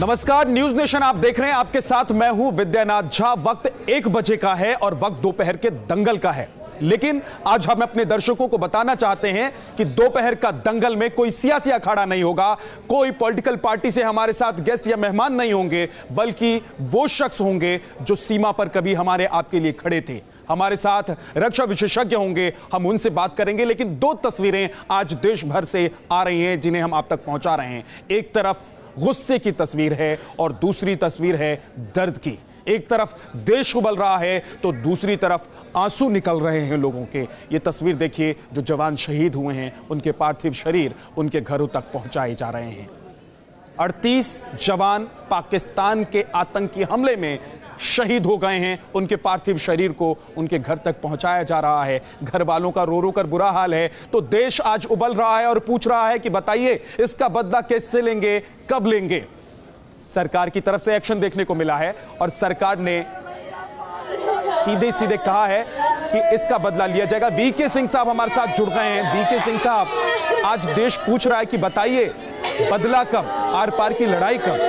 नमस्कार, news nation आप देख रहे हैं। आपके साथ मैं हूं विद्यानाथ झा। वक्त 1 बजे का है और वक्त दोपहर के दंगल का है, लेकिन आज हम अपने दर्शकों को बताना चाहते हैं कि दोपहर का दंगल में कोई सियासी अखाड़ा नहीं होगा, कोई पॉलिटिकल पार्टी से हमारे साथ गेस्ट या मेहमान नहीं होंगे, बल्कि वो शख्स होंगे जो सीमा पर कभी हमारे आपके लिए खड़े थे। हमारे साथ रक्षा विशेषज्ञ होंगे, हम उनसे बात करेंगे। लेकिन 2 तस्वीरें आज देश भर से आ रही हैं जिन्हें हम आप तक पहुंचा रहे हैं। एक तरफ गुस्से की तस्वीर है और दूसरी तस्वीर है दर्द की। एक तरफ देश उबल रहा है तो दूसरी तरफ आंसू निकल रहे हैं लोगों के। ये तस्वीर देखिए, जो जवान शहीद हुए हैं उनके पार्थिव शरीर उनके घरों तक पहुंचाए जा रहे हैं। 38 जवान पाकिस्तान के आतंकी हमले में शहीद हो गए हैं, उनके पार्थिव शरीर को उनके घर तक पहुंचाया जा रहा है। घर वालों का रो रो कर बुरा हाल है। तो देश आज उबल रहा है और पूछ रहा है कि बताइए इसका बदला कैसे लेंगे, कब लेंगे। सरकार की तरफ से एक्शन देखने को मिला है और सरकार ने सीधे सीधे कहा है कि इसका बदला लिया जाएगा। वीके सिंह साहब हमारे साथ जुड़ गए हैं। वीके सिंह साहब, आज देश पूछ रहा है कि बताइए बदला कब, आर पार की लड़ाई कब।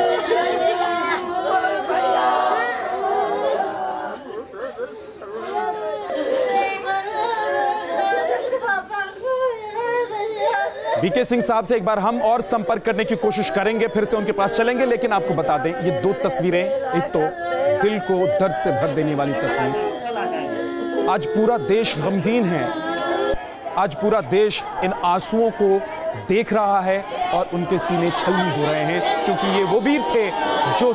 वीके सिंह साहब से एक बार हम और संपर्क करने की कोशिश करेंगे, फिर से उनके पास चलेंगे। लेकिन आपको बता दें, ये 2 तस्वीरें, एक तो दिल को दर्द से भर देने वाली तस्वीर। आज पूरा देश गमगीन है, आज पूरा देश इन आंसुओं को देख रहा है और उनके सीने छलनी हो रहे हैं, क्योंकि ये वो वीर थे जो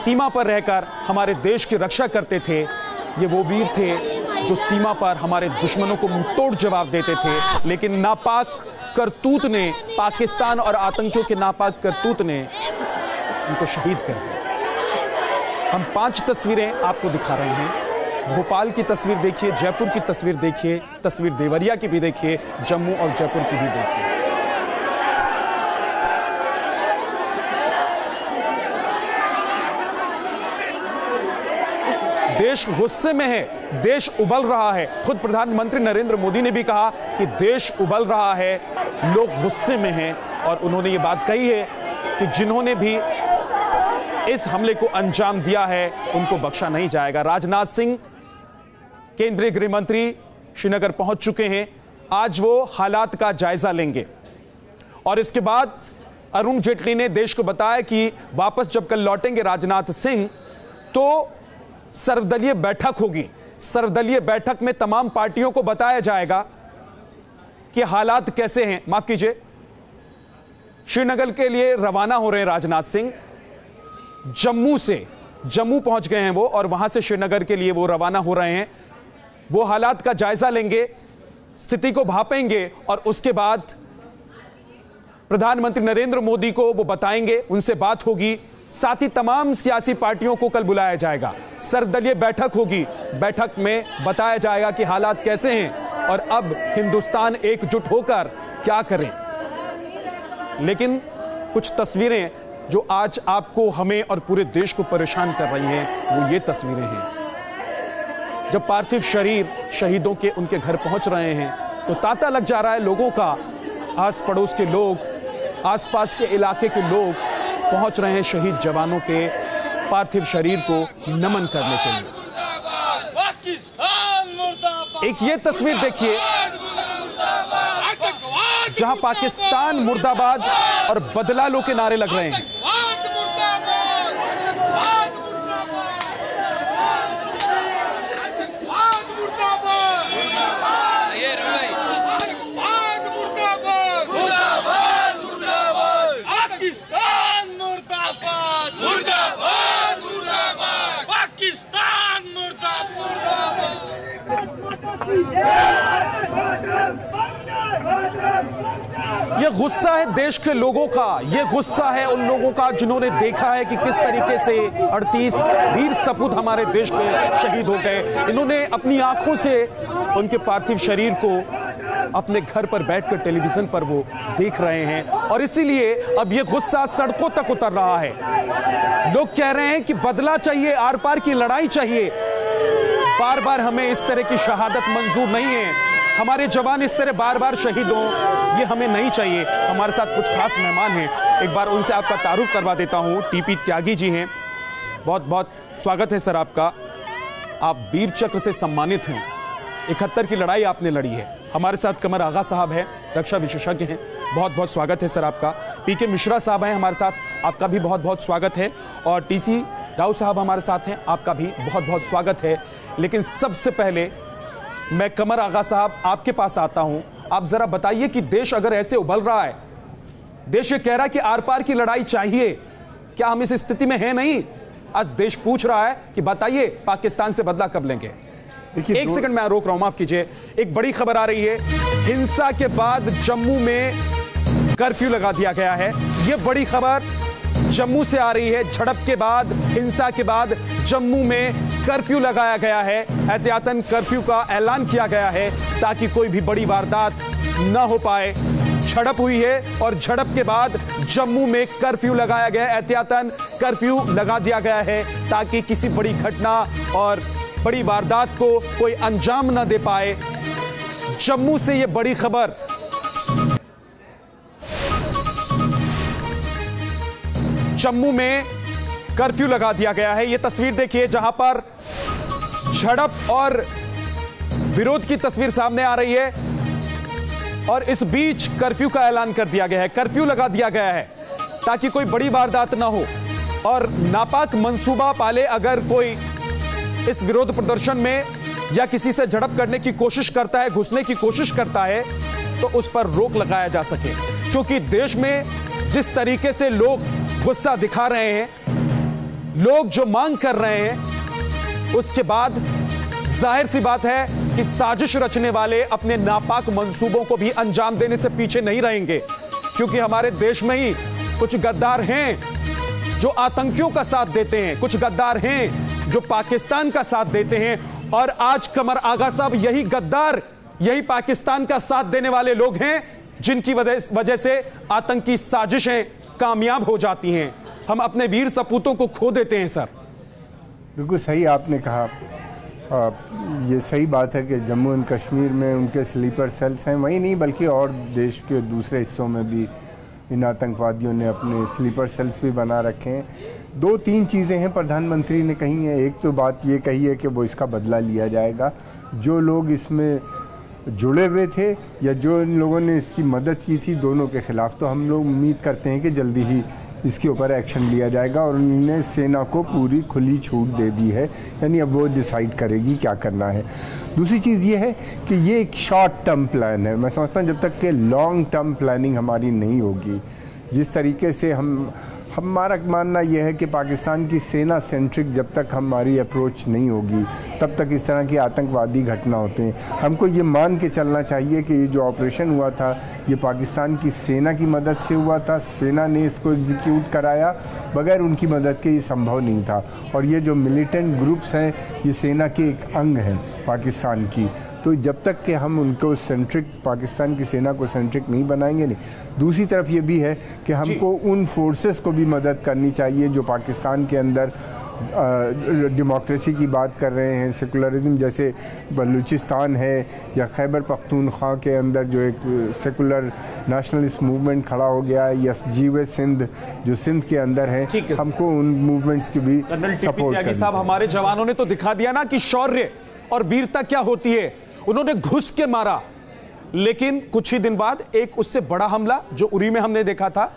सीमा पर रहकर हमारे देश की रक्षा करते थे। ये वो वीर थे जो सीमा पर हमारे दुश्मनों को मुंहतोड़ जवाब देते थे। लेकिन नापाक करतूत ने, पाकिस्तान और आतंकियों के नापाक करतूत ने उनको शहीद कर दिया। हम 5 तस्वीरें आपको दिखा रहे हैं। भोपाल की तस्वीर देखिए, जयपुर की तस्वीर देखिए, तस्वीर देवरिया की भी देखिए, जम्मू और जयपुर की भी देखिए। देश गुस्से में है, देश उबल रहा है। खुद प्रधानमंत्री नरेंद्र मोदी ने भी कहा कि देश उबल रहा है, लोग गुस्से में हैं। और उन्होंने ये बात कही है कि जिन्होंने भी इस हमले को अंजाम दिया है उनको बख्शा नहीं जाएगा। राजनाथ सिंह, केंद्रीय गृह मंत्री, श्रीनगर पहुंच चुके हैं। आज वो हालात का जायजा लेंगे और इसके बाद अरुण जेटली ने देश को बताया कि वापस जब कल लौटेंगे राजनाथ सिंह तो सर्वदलीय बैठक होगी। सर्वदलीय बैठक में तमाम पार्टियों को बताया जाएगा कि हालात कैसे हैं। माफ कीजिए, श्रीनगर के लिए रवाना हो रहे हैं राजनाथ सिंह। जम्मू पहुंच गए हैं वो, और वहां से श्रीनगर के लिए वो रवाना हो रहे हैं। वो हालात का जायजा लेंगे, स्थिति को भापेंगे और उसके बाद प्रधानमंत्री नरेंद्र मोदी को वो बताएंगे, उनसे बात होगी। साथ ही तमाम सियासी पार्टियों को कल बुलाया जाएगा, सर्वदलीय बैठक होगी। बैठक में बताया जाएगा कि हालात कैसे हैं और अब हिंदुस्तान एकजुट होकर क्या करें। लेकिन कुछ तस्वीरें जो आज आपको, हमें और पूरे देश को परेशान कर रही हैं, वो ये तस्वीरें हैं। जब पार्थिव शरीर शहीदों के उनके घर पहुंच रहे हैं तो तांता लग जा रहा है लोगों का। आस पड़ोस के लोग, आसपास के इलाके के लोग पहुंच रहे हैं शहीद जवानों के पार्थिव शरीर को नमन करने के लिए। एक ये तस्वीर देखिए जहां पाकिस्तान मुर्दाबाद और बदला लो के नारे लग रहे हैं। यह गुस्सा है देश के लोगों का, यह गुस्सा है उन लोगों का जिन्होंने देखा है कि किस तरीके से 38 वीर सपूत हमारे देश के शहीद हो गए। इन्होंने अपनी आंखों से उनके पार्थिव शरीर को अपने घर पर बैठकर टेलीविजन पर वो देख रहे हैं और इसीलिए अब यह गुस्सा सड़कों तक उतर रहा है। लोग कह रहे हैं कि बदला चाहिए, आर पार की लड़ाई चाहिए। बार बार हमें इस तरह की शहादत मंजूर नहीं है, हमारे जवान इस तरह बार बार शहीद हों, ये हमें नहीं चाहिए। हमारे साथ कुछ खास मेहमान हैं, एक बार उनसे आपका तारुफ करवा देता हूं। टीपी त्यागी जी हैं, बहुत बहुत स्वागत है सर आपका। आप वीर चक्र से सम्मानित हैं। 71 की लड़ाई आपने लड़ी है। हमारे साथ कमर आगा साहब हैं, रक्षा विशेषज्ञ हैं, बहुत बहुत स्वागत है सर आपका। पीके मिश्रा साहब हैं हमारे साथ, आपका भी बहुत बहुत स्वागत है। और टीसी राव साहब हमारे साथ हैं, आपका भी बहुत बहुत स्वागत है। लेकिन सबसे पहले मैं कमर आगा साहब आपके पास आता हूं। आप जरा बताइए कि देश अगर ऐसे उबल रहा है, देश ये कह रहा है कि आर पार की लड़ाई चाहिए, क्या हम इस स्थिति में हैं? नहीं, आज देश पूछ रहा है कि बताइए पाकिस्तान से बदला कब लेंगे। एक सेकंड मैं रोक रहा हूं, माफ कीजिए। एक बड़ी खबर आ रही है, हिंसा के बाद जम्मू में कर्फ्यू लगा दिया गया है। यह बड़ी खबर जम्मू से आ रही है। झड़प के बाद, हिंसा के बाद जम्मू में कर्फ्यू लगाया गया है। एहतियातन कर्फ्यू का ऐलान किया गया है ताकि कोई भी बड़ी वारदात न हो पाए। झड़प हुई है और झड़प के बाद जम्मू में कर्फ्यू लगाया गया। एहतियातन कर्फ्यू लगा दिया गया है ताकि किसी बड़ी घटना और बड़ी वारदात को कोई अंजाम न दे पाए। जम्मू से यह बड़ी खबर। जम्मू में कर्फ्यू लगा दिया गया है। यह तस्वीर देखिए जहां पर झड़प और विरोध की तस्वीर सामने आ रही है और इस बीच कर्फ्यू का ऐलान कर दिया गया है। कर्फ्यू लगा दिया गया है ताकि कोई बड़ी वारदात ना हो और नापाक मंसूबा पाले अगर कोई इस विरोध प्रदर्शन में या किसी से झड़प करने की कोशिश करता है, घुसने की कोशिश करता है, तो उस पर रोक लगाया जा सके। क्योंकि देश में जिस तरीके से लोग गुस्सा दिखा रहे हैं, लोग जो मांग कर रहे हैं, उसके बाद जाहिर सी बात है कि साजिश रचने वाले अपने नापाक मंसूबों को भी अंजाम देने से पीछे नहीं रहेंगे। क्योंकि हमारे देश में ही कुछ गद्दार हैं जो आतंकियों का साथ देते हैं, कुछ गद्दार हैं जो पाकिस्तान का साथ देते हैं। और आज कमर आगा साहब यही गद्दार, यही पाकिस्तान का साथ देने वाले लोग हैं जिनकी वजह से आतंकी साजिशें कामयाब हो जाती हैं। हम अपने वीर सपूतों को खो देते हैं सर। बिल्कुल सही आपने कहा। ये सही बात है कि जम्मू एंड कश्मीर में उनके स्लीपर सेल्स हैं। वहीं नहीं बल्कि और देश के दूसरे हिस्सों में भी इन आतंकवादियों ने अपने स्लीपर सेल्स भी बना रखे हैं। 2-3 चीज़ें हैं प्रधानमंत्री ने कही हैं। एक तो बात ये कही है कि वो इसका बदला लिया जाएगा। जो लोग इसमें जुड़े हुए थे या जो इन लोगों ने इसकी मदद की थी, दोनों के खिलाफ तो हम लोग उम्मीद करते हैं कि जल्दी ही इसके ऊपर एक्शन लिया जाएगा। और उन्होंने सेना को पूरी खुली छूट दे दी है, यानी अब वो डिसाइड करेगी क्या करना है। दूसरी चीज़ ये है कि ये एक शॉर्ट टर्म प्लान है। मैं समझता हूँ जब तक कि लॉन्ग टर्म प्लानिंग हमारी नहीं होगी, जिस तरीके से हमारा मानना यह है कि पाकिस्तान की सेना सेंट्रिक जब तक हमारी अप्रोच नहीं होगी तब तक इस तरह की आतंकवादी घटना होते हैं। हमको ये मान के चलना चाहिए कि ये जो ऑपरेशन हुआ था ये पाकिस्तान की सेना की मदद से हुआ था। सेना ने इसको एग्जीक्यूट कराया, बगैर उनकी मदद के ये संभव नहीं था। और ये जो मिलिटेंट ग्रुप्स हैं ये सेना के एक अंग हैं पाकिस्तान की। तो जब तक कि हम उनको सेंट्रिक, पाकिस्तान की सेना को सेंट्रिक नहीं बनाएंगे नहीं। दूसरी तरफ ये भी है कि हमको उन फोर्सेस को भी मदद करनी चाहिए जो पाकिस्तान के अंदर डेमोक्रेसी की बात कर रहे हैं, सेकुलरिज्म, जैसे बलूचिस्तान है या खैबर पख्तूनख्वा के अंदर जो एक सेकुलर नेशनलिस्ट मूवमेंट खड़ा हो गया है, या जीवे सिंध जो सिंध के अंदर है, हमको उन मूवमेंट्स की भी सपोर्ट करनी। साहब, हमारे जवानों ने तो दिखा दिया ना कि शौर्य और वीरता क्या होती है। उन्होंने घुस के मारा, लेकिन कुछ ही दिन बाद एक उससे बड़ा हमला जो उरी में हमने देखा था।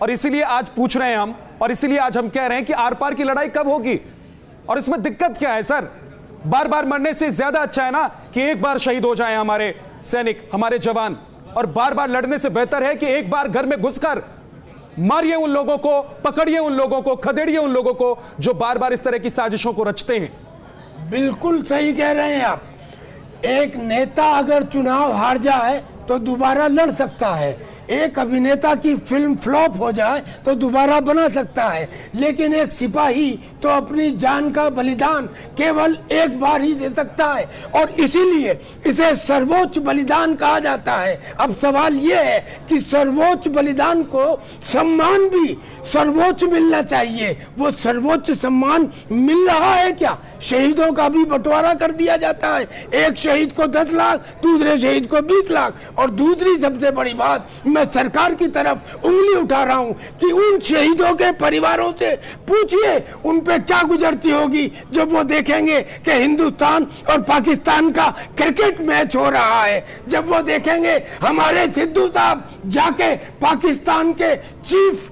और इसीलिए आज पूछ रहे हैं हम, और इसीलिए आज हम कह रहे हैं कि आर पार की लड़ाई कब होगी। और इसमें दिक्कत क्या है सर? बार बार मरने से ज्यादा अच्छा है ना कि एक बार शहीद हो जाएं हमारे सैनिक, हमारे जवान। और बार बार लड़ने से बेहतर है कि एक बार घर में घुसकर मारिए उन लोगों को, पकड़िए उन लोगों को, खदेड़िए उन लोगों को जो बार बार इस तरह की साजिशों को रचते हैं। बिल्कुल सही कह रहे हैं आप। एक नेता अगर चुनाव हार जाए तो दोबारा लड़ सकता है, एक अभिनेता की फिल्म फ्लॉप हो जाए तो दोबारा बना सकता है, लेकिन एक सिपाही तो अपनी जान का बलिदान केवल एक बार ही दे सकता है और इसीलिए इसे सर्वोच्च बलिदान कहा जाता है। अब सवाल यह है कि सर्वोच्च बलिदान को सम्मान भी सर्वोच्च मिलना चाहिए। वो सर्वोच्च सम्मान मिल रहा है क्या? शहीदों का भी बंटवारा कर दिया जाता है। एक शहीद को 10 लाख, दूसरे शहीद को 20 लाख। और दूसरी सबसे बड़ी बात, मैं सरकार की तरफ उंगली उठा रहा हूं कि उन शहीदों के परिवारों से पूछिए उन पे क्या गुजरती होगी जब वो देखेंगे कि हिंदुस्तान और पाकिस्तान का क्रिकेट मैच हो रहा है, जब वो देखेंगे हमारे सिद्धू साहब जाके पाकिस्तान के chief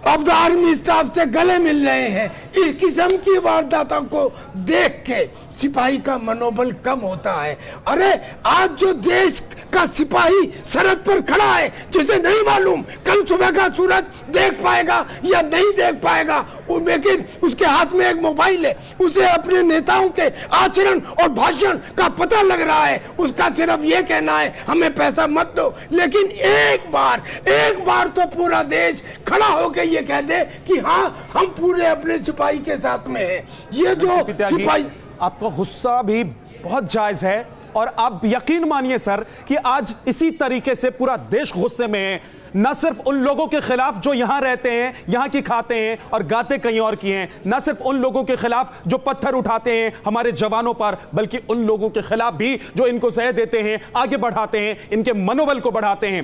of the army staff से गले मिल रहे हैं। इस किस्म की वारदातों को देख के सिपाही का मनोबल कम होता है। अरे आज जो देश का सिपाही सरहद पर खड़ा है, जिसे नहीं मालूम कल सुबह का सूरज देख पाएगा या नहीं देख पाएगा, लेकिन उसके हाथ में एक मोबाइल है, उसे अपने नेताओं के आचरण और भाषण का पता लग रहा है। उसका सिर्फ ये कहना है हमें पैसा मत दो, लेकिन एक बार तो पूरा देश खड़ा होकर ये कह दे कि हाँ हम पूरे अपने सिपाही के साथ में हैं। ये जो सिपाही, आपका गुस्सा भी बहुत जायज है और आप यकीन मानिए सर कि आज इसी तरीके से पूरा देश गुस्से में है, न सिर्फ उन लोगों के खिलाफ जो यहां रहते हैं, यहां की खाते हैं और गाते कहीं और की हैं, न सिर्फ उन लोगों के खिलाफ जो पत्थर उठाते हैं हमारे जवानों पर, बल्कि उन लोगों के खिलाफ भी जो इनको सह देते हैं, आगे बढ़ाते हैं, इनके मनोबल को बढ़ाते हैं।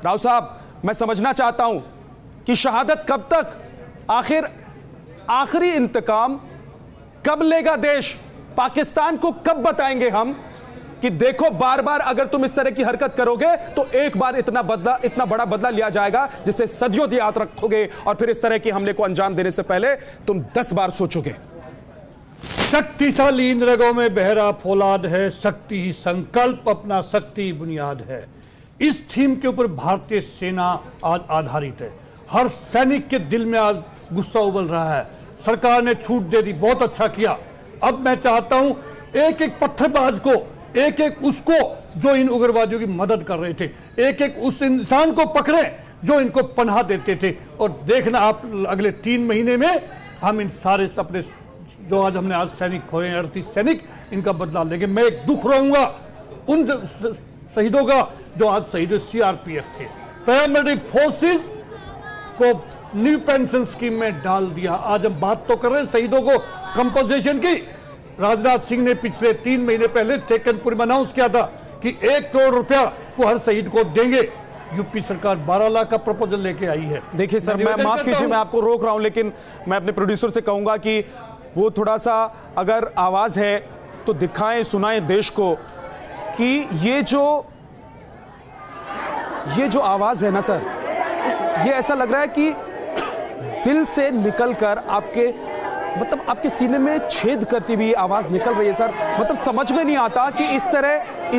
राव साहब, मैं समझना चाहता हूं कि शहादत कब तक, आखिर आखिरी इंतकाम कब लेगा देश? पाकिस्तान को कब बताएंगे हम कि देखो बार बार अगर तुम इस तरह की हरकत करोगे तो एक बार इतना बड़ा बदला लिया जाएगा जिसे सदियों याद रखोगे और फिर इस तरह के हमले को अंजाम देने से पहले तुम 10 बार सोचोगे। शक्तिशाली इन रगों में बहरा फौलाद है, शक्ति ही संकल्प अपना शक्ति बुनियाद है। इस थीम के ऊपर भारतीय सेना आज आधारित है। हर सैनिक के दिल में आज गुस्सा उबल रहा है। सरकार ने छूट दे दी, बहुत अच्छा किया। अब मैं चाहता हूं एक एक पत्थरबाज को, एक एक उसको जो इन उग्रवादियों की मदद कर रहे थे, एक एक उस इंसान को पकड़े जो इनको पनाह देते थे। और देखना आप अगले 3 महीने में हम इन सारे अपने जो आज हमने आज सैनिक खोए 38 सैनिक, इनका बदला लेंगे। मैं एक दुख रहूंगा उन शहीदों का जो आज शहीद सीआरपीएफ थे। पैरामिलिट्री फोर्सेस को न्यू पेंशन स्कीम में डाल दिया। आज हम बात तो कर रहे हैं शहीदों को कंपनसेशन की। राजनाथ सिंह ने पिछले 3 महीने पहले टेकनपुर में अनाउंस किया था कि 1 करोड़ रुपया वो हर शहीद को देंगे। यूपी सरकार 12 लाख का प्रपोजल लेके आई है। देखिए सर, मैं माफ कीजिए, मैं आपको रोक रहा हूं, लेकिन मैं अपने प्रोड्यूसर से कहूंगा कि वो थोड़ा सा अगर आवाज है तो दिखाएं, सुनाएं देश को कि ये जो आवाज है ना सर, ये ऐसा लग रहा है कि दिल से निकलकर आपके सीने में छेद करती हुई आवाज निकल रही है सर। मतलब समझ में नहीं आता कि इस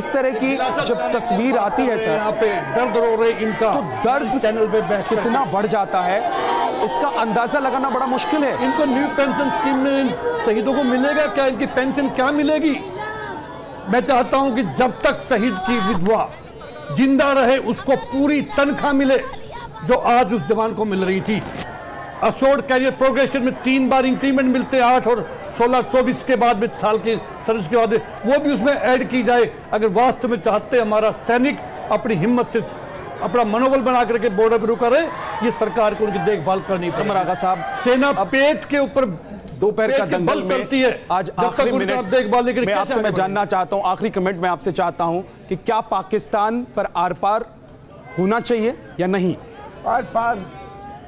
तरह की जब तस्वीर आती है सर, यहाँ पे दर्द रो रहे इनका, तो दर्द चैनल पे बैठ कितना बढ़ जाता है, इसका अंदाजा लगाना बड़ा मुश्किल है। इनको न्यू पेंशन स्कीम में शहीदों को मिलेगा क्या? इनकी पेंशन क्या मिलेगी? मैं चाहता हूं कि जब तक शहीद की विधवा जिंदा रहे उसको पूरी तनख्वाह मिले जो आज उस जवान को मिल रही थी। अशोर्ड कैरियर प्रोग्रेशन में 3 बार इंक्रीमेंट मिलते हैं, 8 और 16, 24 के बाद में साल की सर्विस के बाद वो भी उसमें ऐड की जाए। अगर वास्तव में चाहते हमारा सैनिक अपनी हिम्मत से अपना मनोबल बना करके बॉर्डर पर रुका रहे, ये सरकार को उनकी देखभाल करनी पड़ेगी। अमर आगा साहब, सेना पेट के ऊपर दोपहर का दंगल में चलती है। आज आखिरी मिनट देखभाल मैं आपसे मैं जानना चाहता हूं, आखिरी कमेंट मैं आपसे चाहता हूं कि क्या पाकिस्तान पर आर पार होना चाहिए या नहीं? आर पार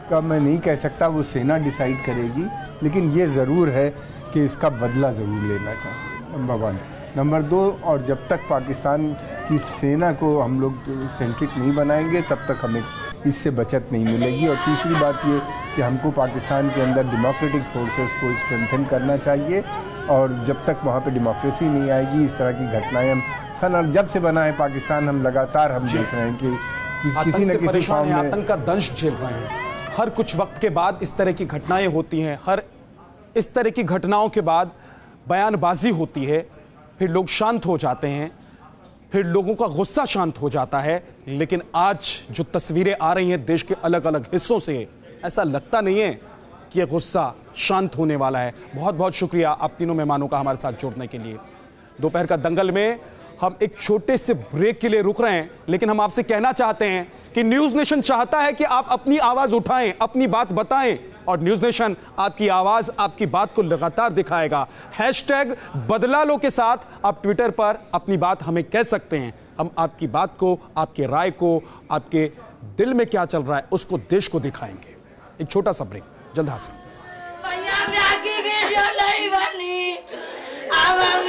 का मैं नहीं कह सकता, वो सेना डिसाइड करेगी, लेकिन ये ज़रूर है कि इसका बदला ज़रूर लेना चाहिए, नंबर 1। नंबर 2, और जब तक पाकिस्तान की सेना को हम लोग सेंट्रिक नहीं बनाएंगे तब तक हमें इससे बचत नहीं मिलेगी। और तीसरी बात ये कि हमको पाकिस्तान के अंदर डेमोक्रेटिक फोर्सेस को स्ट्रेंथन करना चाहिए, और जब तक वहाँ पे डेमोक्रेसी नहीं आएगी इस तरह की घटनाएं हम जब से बना है पाकिस्तान हम लगातार हम देख रहे हैं कि किसी न किसी फॉर्म में आतंक का दंश झेल रहे हैं। हर कुछ वक्त के बाद इस तरह की घटनाएं होती हैं, हर इस तरह की घटनाओं के बाद बयानबाजी होती है, फिर लोग शांत हो जाते हैं, फिर लोगों का गुस्सा शांत हो जाता है। लेकिन आज जो तस्वीरें आ रही हैं देश के अलग अलग हिस्सों से, ऐसा लगता नहीं है कि यह गुस्सा शांत होने वाला है। बहुत बहुत शुक्रिया आप तीनों मेहमानों का हमारे साथ जुड़ने के लिए। दोपहर का दंगल में हम एक छोटे से ब्रेक के लिए रुक रहे हैं, लेकिन हम आपसे कहना चाहते हैं कि न्यूज नेशन चाहता है कि आप अपनी आवाज उठाएं, अपनी बात बताएं, और न्यूज नेशन आपकी आवाज, आपकी बात को लगातार दिखाएगा। हैशटैग बदला लो के साथ आप ट्विटर पर अपनी बात हमें कह सकते हैं। हम आपकी बात को, आपके राय को, आपके दिल में क्या चल रहा है उसको देश को दिखाएंगे। एक छोटा सा ब्रेक, जल्द हाजिर। भैया, वीडियो नहीं बनी। अब हम